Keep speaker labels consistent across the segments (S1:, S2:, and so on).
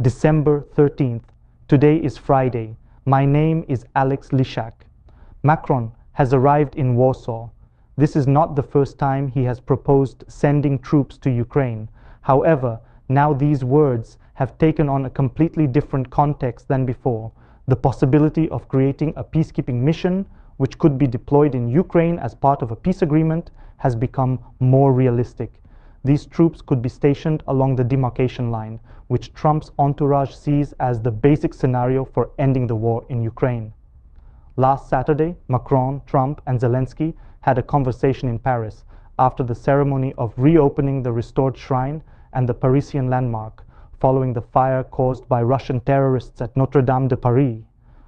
S1: December 13th. Today is Friday. My name is Alex Lishak. Macron has arrived in Warsaw. This is not the first time he has proposed sending troops to Ukraine. However, now these words have taken on a completely different context than before. The possibility of creating a peacekeeping mission which could be deployed in Ukraine as part of a peace agreement has become more realistic. These troops could be stationed along the demarcation line, which Trump's entourage sees as the basic scenario for ending the war in Ukraine. Last Saturday, Macron, Trump, and Zelensky had a conversation in Paris after the ceremony of reopening the restored shrine and the Parisian landmark, following the fire caused by Russian terrorists at Notre Dame de Paris.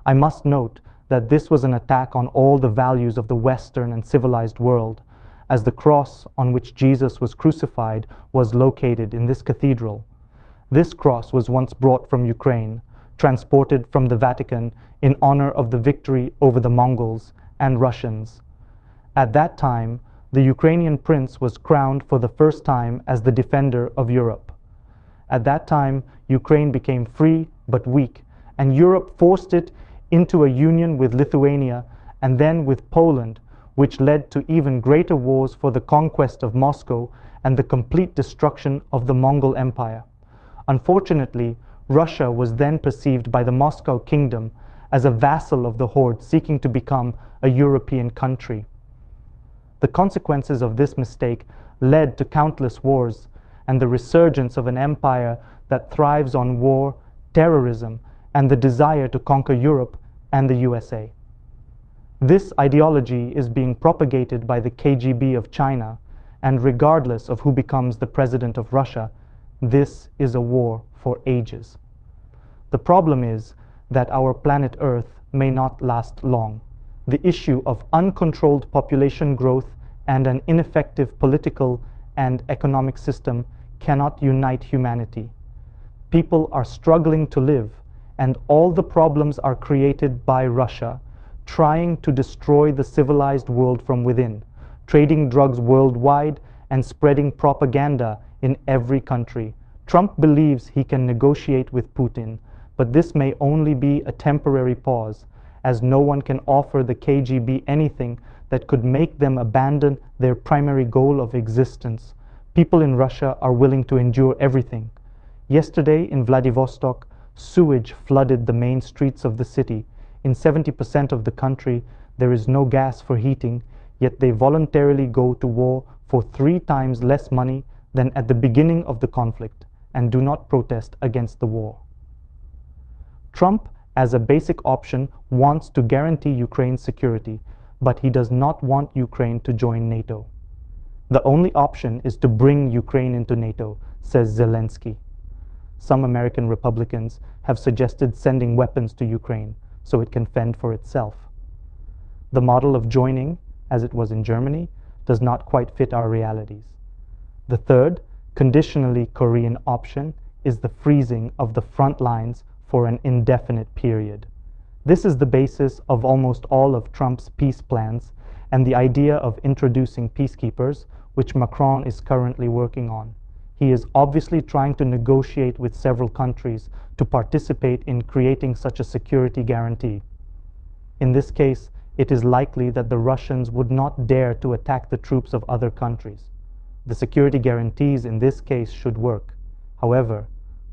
S1: I must note that this was an attack on all the values of the Western and civilized world, as the cross on which Jesus was crucified was located in this cathedral. This cross was once brought from Ukraine, transported from the Vatican in honor of the victory over the Mongols and Russians. At that time, the Ukrainian prince was crowned for the first time as the defender of Europe. At that time, Ukraine became free but weak, and Europe forced it into a union with Lithuania and then with Poland, which led to even greater wars for the conquest of Moscow and the complete destruction of the Mongol Empire. Unfortunately, Russia was then perceived by the Moscow kingdom as a vassal of the horde seeking to become a European country. The consequences of this mistake led to countless wars and the resurgence of an empire that thrives on war, terrorism, and the desire to conquer Europe and the USA. This ideology is being propagated by the KGB of China, and regardless of who becomes the president of Russia, this is a war for ages. The problem is that our planet Earth may not last long. The issue of uncontrolled population growth and an ineffective political and economic system cannot unite humanity. People are struggling to live, and all the problems are created by Russia, trying to destroy the civilized world from within, trading drugs worldwide and spreading propaganda in every country. Trump believes he can negotiate with Putin, but this may only be a temporary pause, as no one can offer the KGB anything that could make them abandon their primary goal of existence. People in Russia are willing to endure everything. Yesterday in Vladivostok, sewage flooded the main streets of the city. In 70% of the country, there is no gas for heating, yet they voluntarily go to war for 3 times less money than at the beginning of the conflict and do not protest against the war. Trump, as a basic option, wants to guarantee Ukraine's security, but he does not want Ukraine to join NATO. The only option is to bring Ukraine into NATO, says Zelensky. Some American Republicans have suggested sending weapons to Ukraine so it can fend for itself. The model of joining, as it was in Germany, does not quite fit our realities. The third, conditionally Korean option is the freezing of the front lines for an indefinite period. This is the basis of almost all of Trump's peace plans and the idea of introducing peacekeepers, which Macron is currently working on. He is obviously trying to negotiate with several countries to participate in creating such a security guarantee. In this case, it is likely that the Russians would not dare to attack the troops of other countries. The security guarantees in this case should work. However,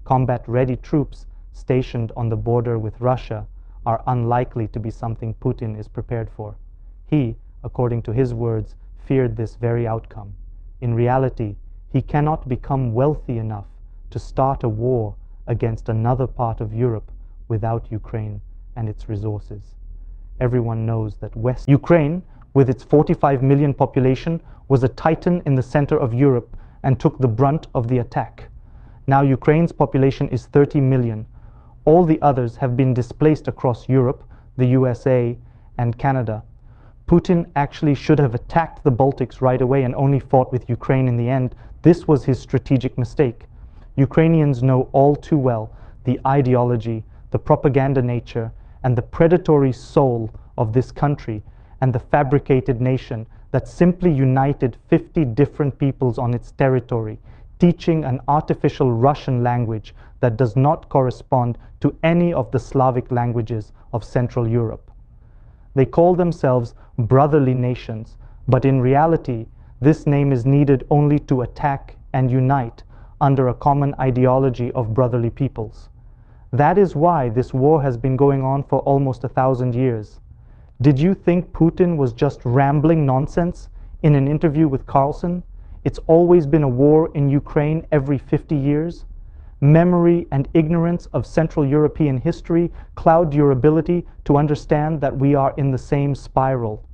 S1: combat-ready troops stationed on the border with Russia are unlikely to be something Putin is prepared for. He, according to his words, feared this very outcome. In reality, he cannot become wealthy enough to start a war against another part of Europe without Ukraine and its resources. Everyone knows that Ukraine, with its 45 million population, was a titan in the center of Europe and took the brunt of the attack. Now Ukraine's population is 30 million. All the others have been displaced across Europe, the USA, and Canada. Putin actually should have attacked the Baltics right away and only fought with Ukraine in the end. This was his strategic mistake. Ukrainians know all too well the ideology, the propaganda nature, and the predatory soul of this country and the fabricated nation that simply united 50 different peoples on its territory, teaching an artificial Russian language that does not correspond to any of the Slavic languages of Central Europe. They call themselves brotherly nations, but in reality, this name is needed only to attack and unite under a common ideology of brotherly peoples. That is why this war has been going on for almost 1,000 years. Did you think Putin was just rambling nonsense in an interview with Carlson? It's always been a war in Ukraine every 50 years. Memory and ignorance of Central European history cloud your ability to understand that we are in the same spiral.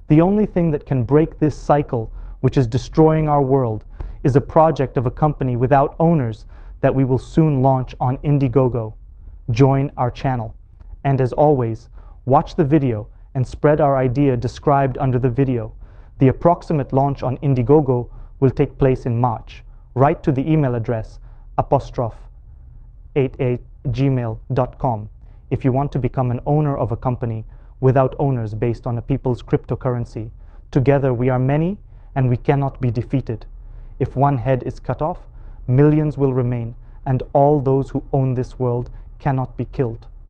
S1: The only thing that can break this cycle, which is destroying our world, is a project of a company without owners that we will soon launch on Indiegogo. Join our channel. And as always, watch the video and spread our idea described under the video. The approximate launch on Indiegogo will take place in March. Write to the email address @88gmail.com if you want to become an owner of a company without owners based on a people's cryptocurrency. Together we are many and we cannot be defeated. If one head is cut off, millions will remain, and all those who own this world cannot be killed.